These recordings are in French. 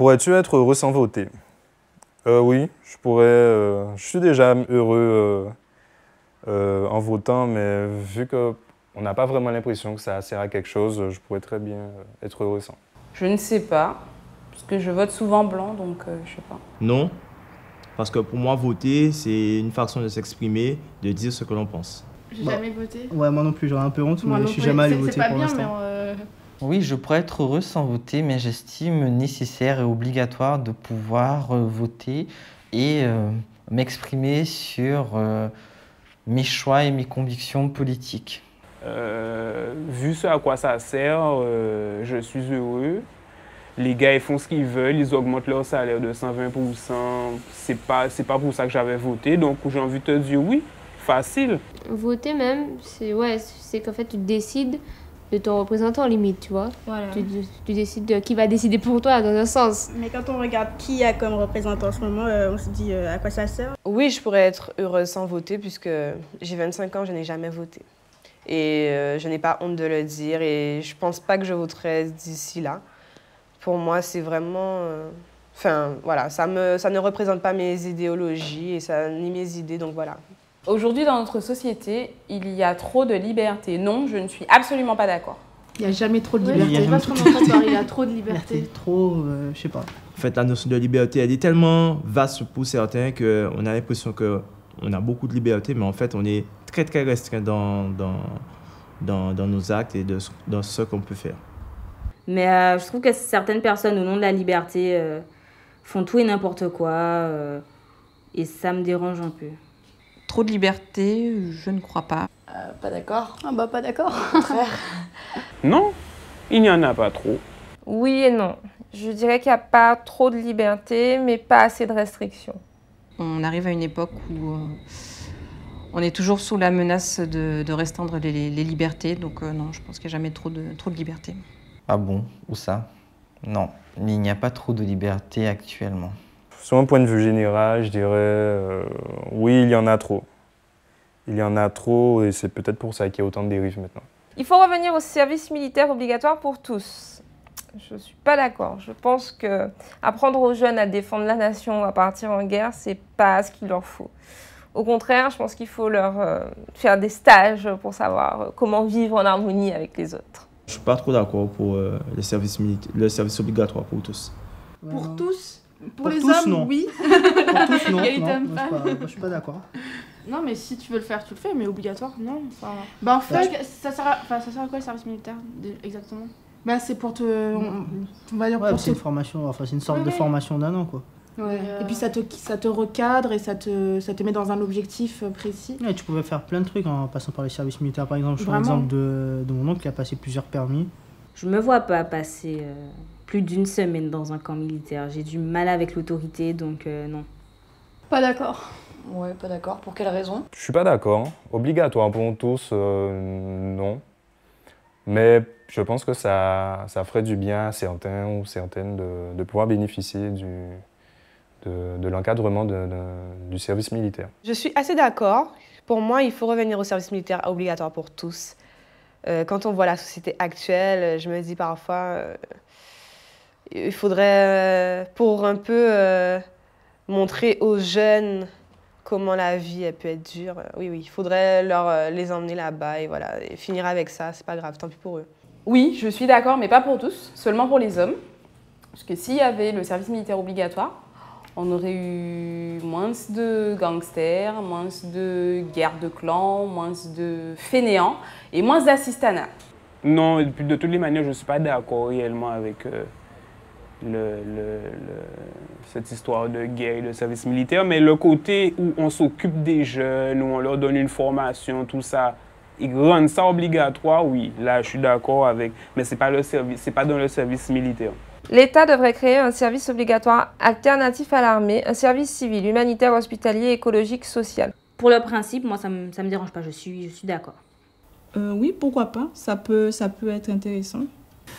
Pourrais-tu être heureux sans voter? Oui, je pourrais. Je suis déjà heureux en votant, mais vu qu'on n'a pas vraiment l'impression que ça sert à quelque chose, je pourrais très bien être heureux sans. Je ne sais pas, parce que je vote souvent blanc, donc je sais pas. Non, parce que pour moi, voter, c'est une façon de s'exprimer, de dire ce que l'on pense. J'ai jamais voté. Ouais, moi non plus, j'aurais un peu honte, Moi mais non je suis plus. jamais allé C'est voter pas pour bien, l'instant. Oui, je pourrais être heureux sans voter, mais j'estime nécessaire et obligatoire de pouvoir voter et m'exprimer sur mes choix et mes convictions politiques. Vu ce à quoi ça sert, je suis heureux. Les gars, ils font ce qu'ils veulent, ils augmentent leur salaire de 120%. C'est pas pour ça que j'avais voté, donc j'ai envie de te dire oui, facile. Voter même, c'est qu'en fait tu décides de ton représentant limite, tu vois. Voilà. Tu décides de qui va décider pour toi dans un sens. Mais quand on regarde qui y a comme représentant en ce moment, on se dit à quoi ça sert. Oui, je pourrais être heureuse sans voter puisque j'ai 25 ans, je n'ai jamais voté. Et je n'ai pas honte de le dire et je pense pas que je voterai d'ici là. Pour moi, c'est vraiment... Enfin, voilà, ça ne représente pas mes idéologies et ni mes idées, donc voilà. Aujourd'hui, dans notre société, il y a trop de liberté. Non, je ne suis absolument pas d'accord. Il n'y a jamais trop de Ouais, liberté. il y a Je sais pas ce qu'on entend par il y a trop de liberté. Trop, je sais pas. En fait, la notion de liberté, elle est tellement vaste pour certains qu'on a l'impression qu'on a beaucoup de liberté, mais en fait, on est très, très restreint dans nos actes et dans ce qu'on peut faire. Mais je trouve que certaines personnes, au nom de la liberté, font tout et n'importe quoi. Et ça me dérange un peu. Trop de liberté, je ne crois pas. Pas d'accord. Ah bah pas d'accord. Non, il n'y en a pas trop. Oui et non. Je dirais qu'il n'y a pas trop de liberté, mais pas assez de restrictions. On arrive à une époque où on est toujours sous la menace de restreindre les libertés. Donc non, je pense qu'il n'y a jamais trop de liberté. Ah bon? Où ça? Non, il n'y a pas trop de liberté actuellement. Sur un point de vue général, je dirais oui, il y en a trop. Il y en a trop et c'est peut-être pour ça qu'il y a autant de dérives maintenant. Il faut revenir au service militaire obligatoire pour tous. Je ne suis pas d'accord. Je pense que apprendre aux jeunes à défendre la nation ou à partir en guerre, c'est pas ce qu'il leur faut. Au contraire, je pense qu'il faut leur faire des stages pour savoir comment vivre en harmonie avec les autres. Je suis pas trop d'accord pour le service obligatoire pour tous. Pour tous? Pour les tous, hommes, non. oui. Pour tous, non. Égalité Non, homme-femme. je suis pas d'accord. Non, mais si tu veux le faire, tu le fais, mais obligatoire, non. Enfin, bah en fait, ça sert à quoi le service militaire, exactement? Bah c'est pour te... On va dire Ouais, pour c'est une formation, enfin c'est une sorte de formation d'1 an, quoi. Ouais. Et puis ça te recadre et ça te met dans un objectif précis. Ouais, tu pouvais faire plein de trucs en passant par les services militaires, par exemple. Je prends Vraiment. l'exemple de mon oncle qui a passé plusieurs permis. Je me vois pas passer plus d'une semaine dans un camp militaire. J'ai du mal avec l'autorité, donc non. Pas d'accord. Ouais, pas d'accord. Pour quelle raison? Je suis pas d'accord. Obligatoire pour tous, non. Mais je pense que ça ferait du bien à certains ou certaines de pouvoir bénéficier de l'encadrement du service militaire. Je suis assez d'accord. Pour moi, il faut revenir au service militaire obligatoire pour tous. Quand on voit la société actuelle, je me dis parfois, il faudrait, pour un peu montrer aux jeunes comment la vie elle peut être dure, oui, il faudrait les emmener là-bas et voilà, et finir avec ça, c'est pas grave, tant pis pour eux. Oui, je suis d'accord, mais pas pour tous, seulement pour les hommes. Parce que s'il y avait le service militaire obligatoire, on aurait eu moins de gangsters, moins de guerres de clans, moins de fainéants et moins d'assistanat. Non, de toutes les manières, je ne suis pas d'accord réellement avec cette histoire de guerre et de service militaire, mais le côté où on s'occupe des jeunes, où on leur donne une formation, tout ça, ils rendent ça obligatoire, oui, là je suis d'accord avec, mais c'est pas dans le service militaire. L'État devrait créer un service obligatoire alternatif à l'armée, un service civil, humanitaire, hospitalier, écologique, social. Pour le principe, moi, ça me dérange pas, je suis d'accord. Oui, pourquoi pas, ça peut être intéressant.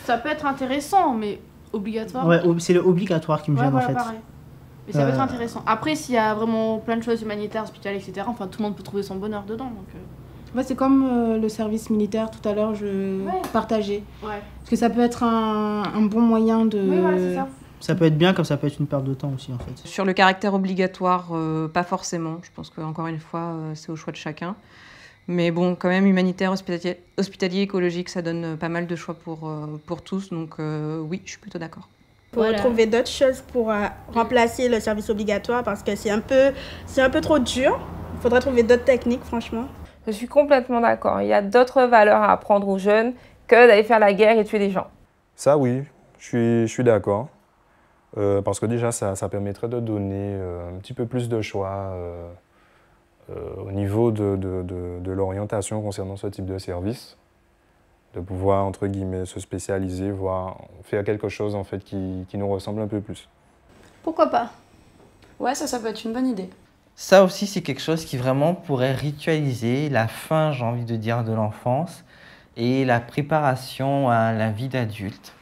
Ça peut être intéressant, mais obligatoire. Ouais, c'est le obligatoire qui me gêne en fait. Pareil. Mais ça peut être intéressant. Après, s'il y a vraiment plein de choses humanitaires, hospitalières, etc., enfin, tout le monde peut trouver son bonheur dedans. Donc, Ouais, c'est comme le service militaire, tout à l'heure, je partageais. Ouais. Parce que ça peut être un bon moyen de Ça peut être bien comme ça peut être une perte de temps aussi en fait. Sur le caractère obligatoire, pas forcément. Je pense qu'encore une fois, c'est au choix de chacun. Mais bon, quand même, humanitaire, hospitalier, écologique, ça donne pas mal de choix pour tous. Donc oui, je suis plutôt d'accord. Il faut trouver d'autres choses pour remplacer le service obligatoire parce que c'est un peu trop dur. Il faudrait trouver d'autres techniques, franchement. Je suis complètement d'accord. Il y a d'autres valeurs à apprendre aux jeunes que d'aller faire la guerre et tuer des gens. Ça, oui, je suis d'accord. Parce que déjà, ça permettrait de donner un petit peu plus de choix au niveau de l'orientation concernant ce type de service. De pouvoir, entre guillemets, se spécialiser, voire faire quelque chose en fait, qui nous ressemble un peu plus. Pourquoi pas? Ouais, ça peut être une bonne idée. Ça aussi, c'est quelque chose qui vraiment pourrait ritualiser la fin, j'ai envie de dire, de l'enfance et la préparation à la vie d'adulte.